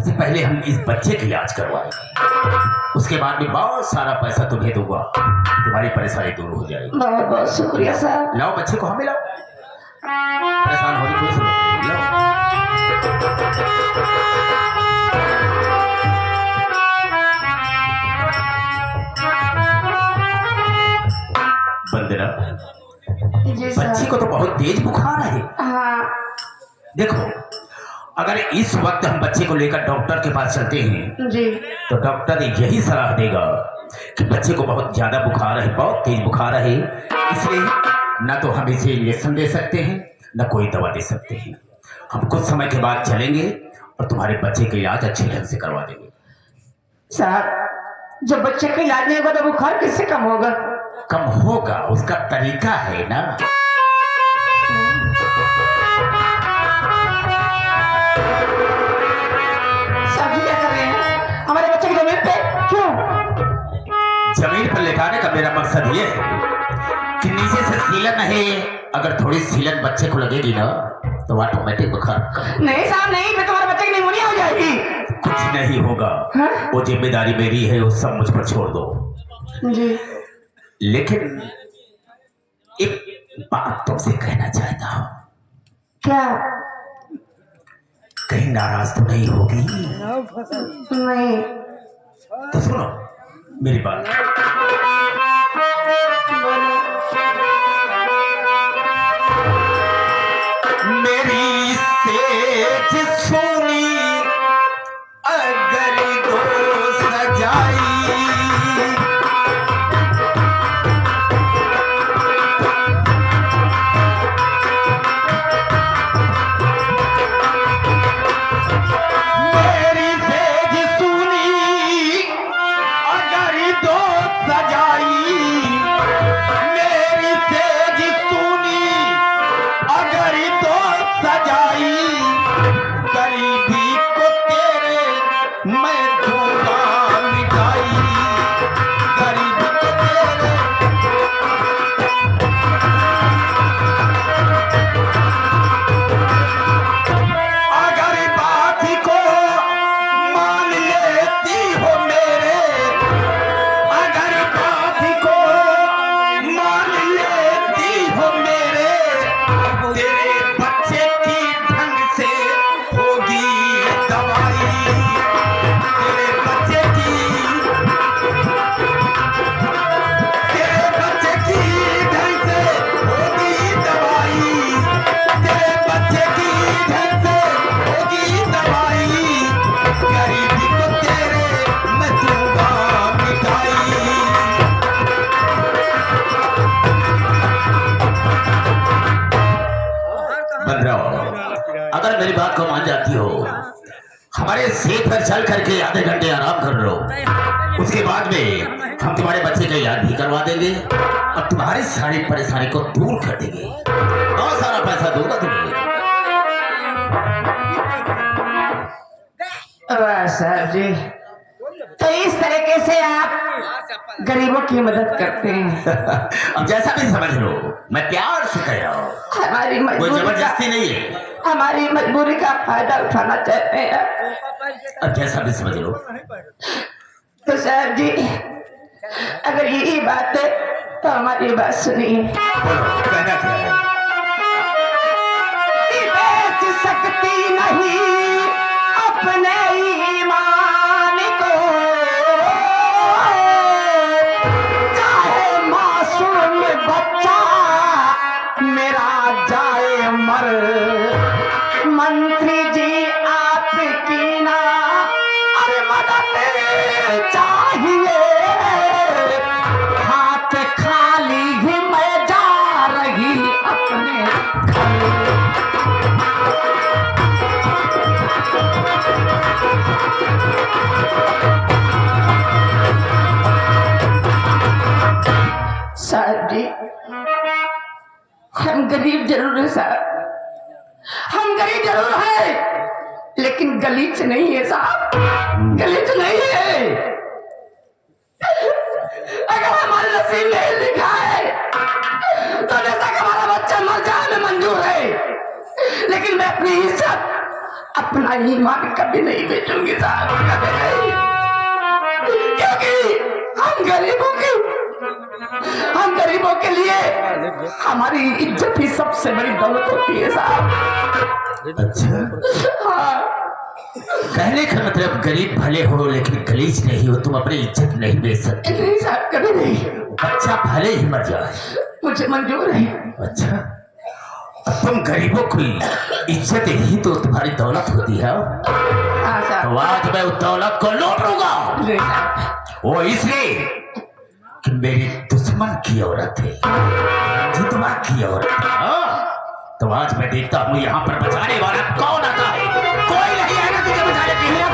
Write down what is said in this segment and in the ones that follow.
सबसे पहले हम इस बच्चे की इलाज करवाएंगे, उसके बाद में बहुत सारा पैसा तुम्हें दूंगा, तुम्हारी परेशानी दूर हो जाएगी। बहुत बहुत शुक्रिया साहब। लाओ बच्चे को हमें लाओ, परेशान होने की कोई जरूरत नहीं। लाओ। वंदना, जी बच्ची को साहब। तो बहुत तेज बुखार है। हाँ देखो, अगर इस वक्त हम बच्चे को लेकर डॉक्टर के पास चलते हैं जी। तो डॉक्टर यही सलाह देगा कि बच्चे को बहुत ज्यादा बुखार है, बहुत तेज बुखार है, इसलिए न तो हम इसे इंजेक्शन दे सकते हैं न कोई दवा दे सकते हैं। हम कुछ समय के बाद चलेंगे और तुम्हारे बच्चे का इलाज अच्छे ढंग से करवा देंगे। साहब, जब बच्चे का इलाज नहीं होगा तो बुखार कैसे कम होगा? कम होगा, उसका तरीका है ना। साहब जी क्या कर रहे हैं हमारे बच्चे की जमीन पे? क्यों? जमीन पर लेटाने का मेरा मकसद ये है कि नीचे से सीलन है, अगर थोड़ी सीलन बच्चे को लगेगी ना तो ऑटोमेटिक बुखार। नहीं साहब नहीं, फिर तुम्हारे बच्चे की निमोनिया हो जाएगी। कुछ नहीं होगा, हाँ? वो जिम्मेदारी मेरी है, वो सब मुझ पर छोड़ दो। जी। लेकिन एक बात तुमसे कहना चाहता हूँ। क्या? कहीं नाराज तो नहीं होगी? नहीं। तो सुनो मेरी बात। मेरी सेज सुनी अगर दो सजाई, मेरी सेज सुनी अगर दो सजाई, मेरी सेज सुनी अगर दो सजाई, गरीबी को तेरे मैं दूंगा मिटाई, गरीबी को तेरे। अगर बात को मान लेती हो मेरे, अगर बात को मान लेती हो मेरे, तेरे बच्चे की ढंग से होगी दवाई, तेरे बच्चे की, तेरे बच्चे की ढंग से होगी दवाई, तेरे बच्चे की ढंग से होगी दवाई, गरीबी को तेरे मैं दूंगा मिठाई। बंदराओ, अगर मेरी बात को मान जाती हो, हमारे सेठ पर चल करके आधे घंटे आराम कर लो, उसके बाद में हम तुम्हारे बच्चे का इलाज भी करवा देंगे और तुम्हारी सारी परेशानी को दूर कर देंगे, बहुत सारा पैसा दूंगा तुम्हें। वाह साहब जी, तो इस तरीके से आप गरीबों की मदद करते हैं। अब जैसा भी समझ लो, मैं प्यार से कह रहा हूँ, हमारी कोई मजबूरी जबरदस्ती का, नहीं है। हमारी मजबूरी का फायदा उठाना चाहते हैं। अब जैसा भी समझ लो। तो साहब जी, अगर यही बात है तो हमारी बात सुनिए। बोलो, कहना क्या है? बेच सकती नहीं अपने ईमान को, चाहे मासूम बच्चा मेरा जाए मर, मंत्री जी आपकी ना अरे मदद चाहिए, हाथ खाली ही मैं जा रही अपने घर। साहब जी, हम गरीब जरूर है साहब, हम गरीब जरूर है, लेकिन गलीच नहीं है साहब, गलीच नहीं है। अगर हमारे नसीब में लिखा है तो जैसा कि हमारा बच्चा मर जाए में मंजूर है, लेकिन मैं अपनी इज्जत अपना ईमान कभी नहीं बेचूंगी साहब, कभी नहीं। क्योंकि हम गरीबों के लिए हमारी इज्जत ही सबसे बड़ी दौलत होती है साहब। अच्छा, हाँ, कहने का मतलब गरीब भले हो लेकिन गलीज नहीं हो, तुम अपनी इज्जत नहीं बेच सकते। नहीं साहब, कभी नहीं। बच्चा भले ही मर जाए, मुझे मंजूर है। अच्छा, अब तुम गरीबों की इज्जत ही तो तुम्हारी दौलत होती है। हाँ साहब। तो आज मैं उस दौलत को लूट लूंगा, नहीं साहब। वो इसलिए कि मेरी दुश्मन की औरत है, जितवा की औरत है। हाँ? तो आज मैं देखता हूँ यहाँ पर बचाने वाला कौन आता है। कोई नहीं आएगा तुझे बचाने के लिए।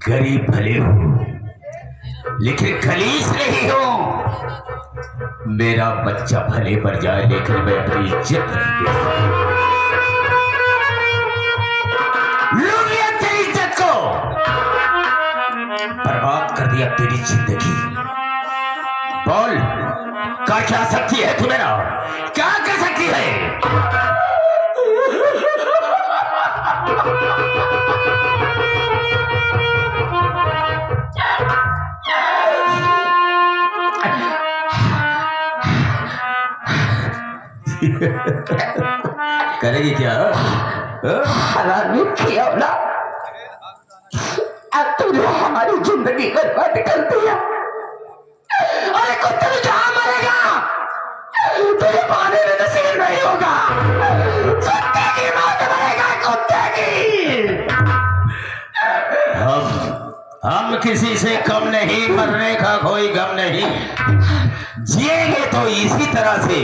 गरीब भले हो लेकिन खलीस नहीं हो। मेरा बच्चा भले मर जाए लेकिन मैं अपनी इज्जत नहीं दे सकता। लूट लिया तेरी इज्जत को, बर्बाद कर दिया तेरी जिंदगी। बोल क्या सकती है तू मेरा, क्या कर सकती है? करेगी क्या? हरामी की औलाद, अब तूने हमारी जिंदगी बर्बाद कर दिया। अरे कुत्ते में जहां मरेगा तुझे पानी में नसीब नहीं होगा। कुत्ते की मौत मरेगा, कुत्ते की। हम किसी से कम नहीं, मरने का कोई गम नहीं। जिएंगे तो इसी तरह से,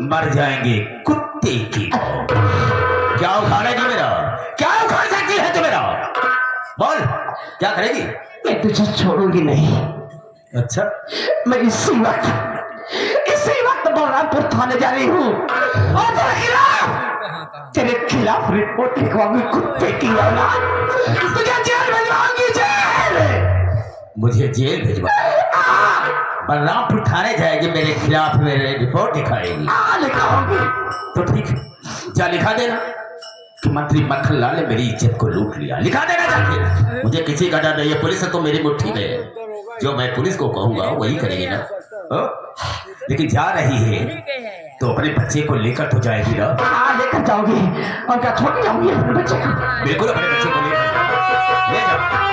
मर जाएंगे कुत्ते की। क्या उखाड़ेगी मेरा, क्या उखाड़ सकती है तू मेरा? बोल क्या करेगी? मैं तुझे छोड़ूंगी नहीं। अच्छा, मैं इसी वक्त बलरामपुर थाने जा रही हूँ और तेरे खिलाफ रिपोर्ट लिखवाऊंगी। कुत्ते की औलाद, तुझे जेल भिजवाऊंगी, जेल। मुझे जेल भिजवा? बलरामपुर थाने जाएगी, मेरे खिलाफ मेरे रिपोर्ट लिखाएगी? लिखाऊंगी। तो ठीक है, जा लिखा देना कि मंत्री मक्खन लाल ने मेरी इज्जत को लूट लिया। लिखा देना जाके, मुझे किसी का डर नहीं है। पुलिस तो मेरी मुट्ठी में है, जो मैं पुलिस को कहूंगा वही करेगी ना। लेकिन जा रही है तो अपने बच्चे को लेकर तो जाएगी ना? हाँ, लेकर जाओगी। और क्या छोड़ जाऊंगी अपने बच्चे को? बिल्कुल, अपने बच्चे को लेकर ले जाओ।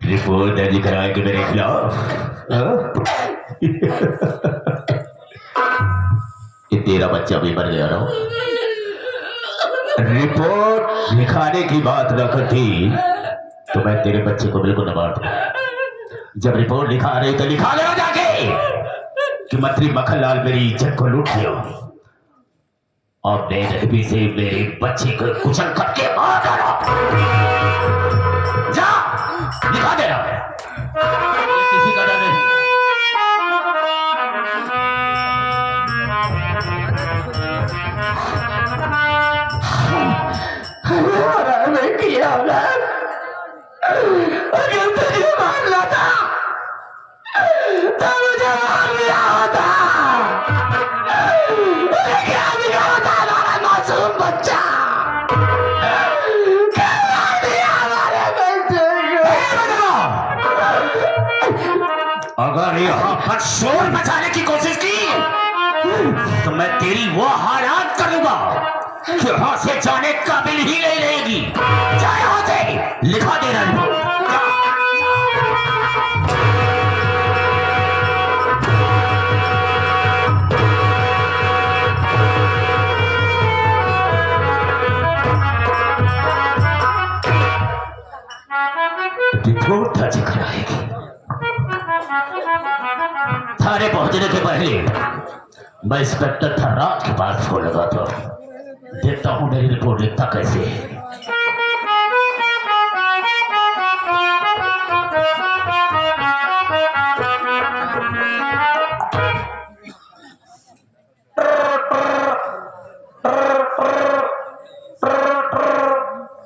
रिपोर्ट दर्ज कराएंगे मेरे खिलाफ। ये तेरा बच्चा भी मर गया ना। रिपोर्ट लिखाने की बात न करती तो मैं तेरे बच्चे को बिल्कुल न मार दूं। जब रिपोर्ट लिखा रही तो लिखा लेना जाके कि मंत्री मक्खनलाल मेरी इज्जत को लूट लिया और बेदखी से मेरे बच्चे को कुचल करके मार डाला। जा लिखा देना, किसी का डर नहीं। मैं किया अगर तुझे मारना था तो मुझे मार दिया होता। क्या दिया होता हमारा मासूम बच्चा? क्या मार दिया हमारे बच्चे को? अगर यहाँ पर शोर मचाने की कोशिश की तो मैं तेरी वो हालात कर दूंगा कि वहां से जाने काबिल ही नहीं रहेगी। चाहे यहाँ से लिखा दे रहा हूं। रिपोर्ट दर्ज कराएगी। थाने पहुंचने के पहले मैं इंस्पेक्टर थर्राज के पास फोन लगाता हूं, देखता हूं मेरी रिपोर्ट लिखता कैसे है।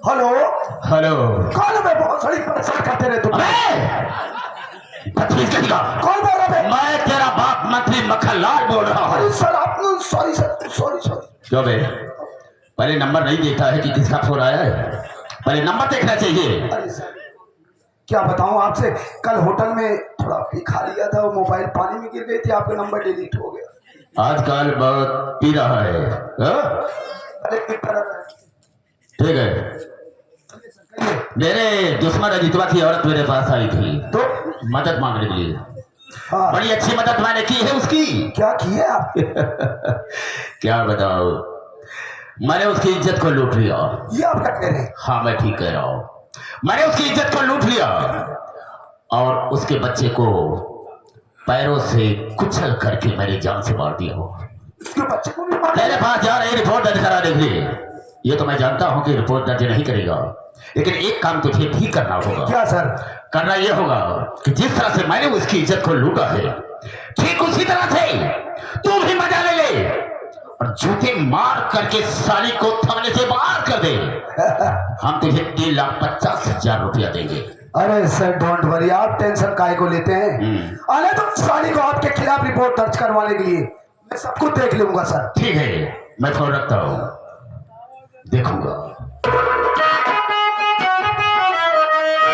हेलो हेलो, कौन मैं बहुत सारी परेशान करते रहे तुम। बदतमीज कहीं का। कौन बोल रहा है? मैं तेरा बाप मंत्री मक्खनलाल बोल रहा हूँ। अरे सर आप सॉरी सर, सॉरी सॉरी। क्यों बे, पहले नंबर नहीं देखा है कि किसका फोन आया है? पहले नंबर देखना चाहिए। अरे सर क्या बताऊं आपसे, कल होटल में थोड़ा पी खा लिया था, वो मोबाइल पानी में गिर गई थी, आपका नंबर डिलीट हो गया। आजकल बहुत पी रहा है, हाँ? अरे ठीक है। मेरे दुश्मन अजितवा की औरत मेरे पास आई थी तो मदद मांगने के लिए। हाँ बड़ी अच्छी मदद मैंने की है उसकी। क्या किया आप? क्या बताओ, मैंने उसकी इज्जत को लूट लिया। ये आप क्या कह रहे हैं? हाँ मैं ठीक कह रहा हूँ, मैंने उसकी इज्जत को लूट लिया और उसके बच्चे को पैरों से कुचल करके मैंने जान से मार दिया हो। उसके बच्चे को भी मार मेरे पास जा रही रिपोर्ट दर्ज करा देंगे। ये तो मैं जानता हूं कि रिपोर्ट दर्ज नहीं करेगा, लेकिन एक काम तुझे भी करना होगा। क्या सर? करना यह होगा कि जिस तरह से मैंने उसकी इज्जत को लूटा है, ठीक उसी तरह से तू भी मजा ले ले और जूते मार करके साली को थमने से बाहर कर दे। हम तुझे 3,50,000 रुपया देंगे। अरे सर डोंट वरी, आप टेंशन काहे को लेते हैं? अरे तो साली को आपके खिलाफ रिपोर्ट दर्ज करवाने के लिए मैं सब कुछ देख लूंगा सर। ठीक है, मैं फोन रखता हूँ, देखूंगा।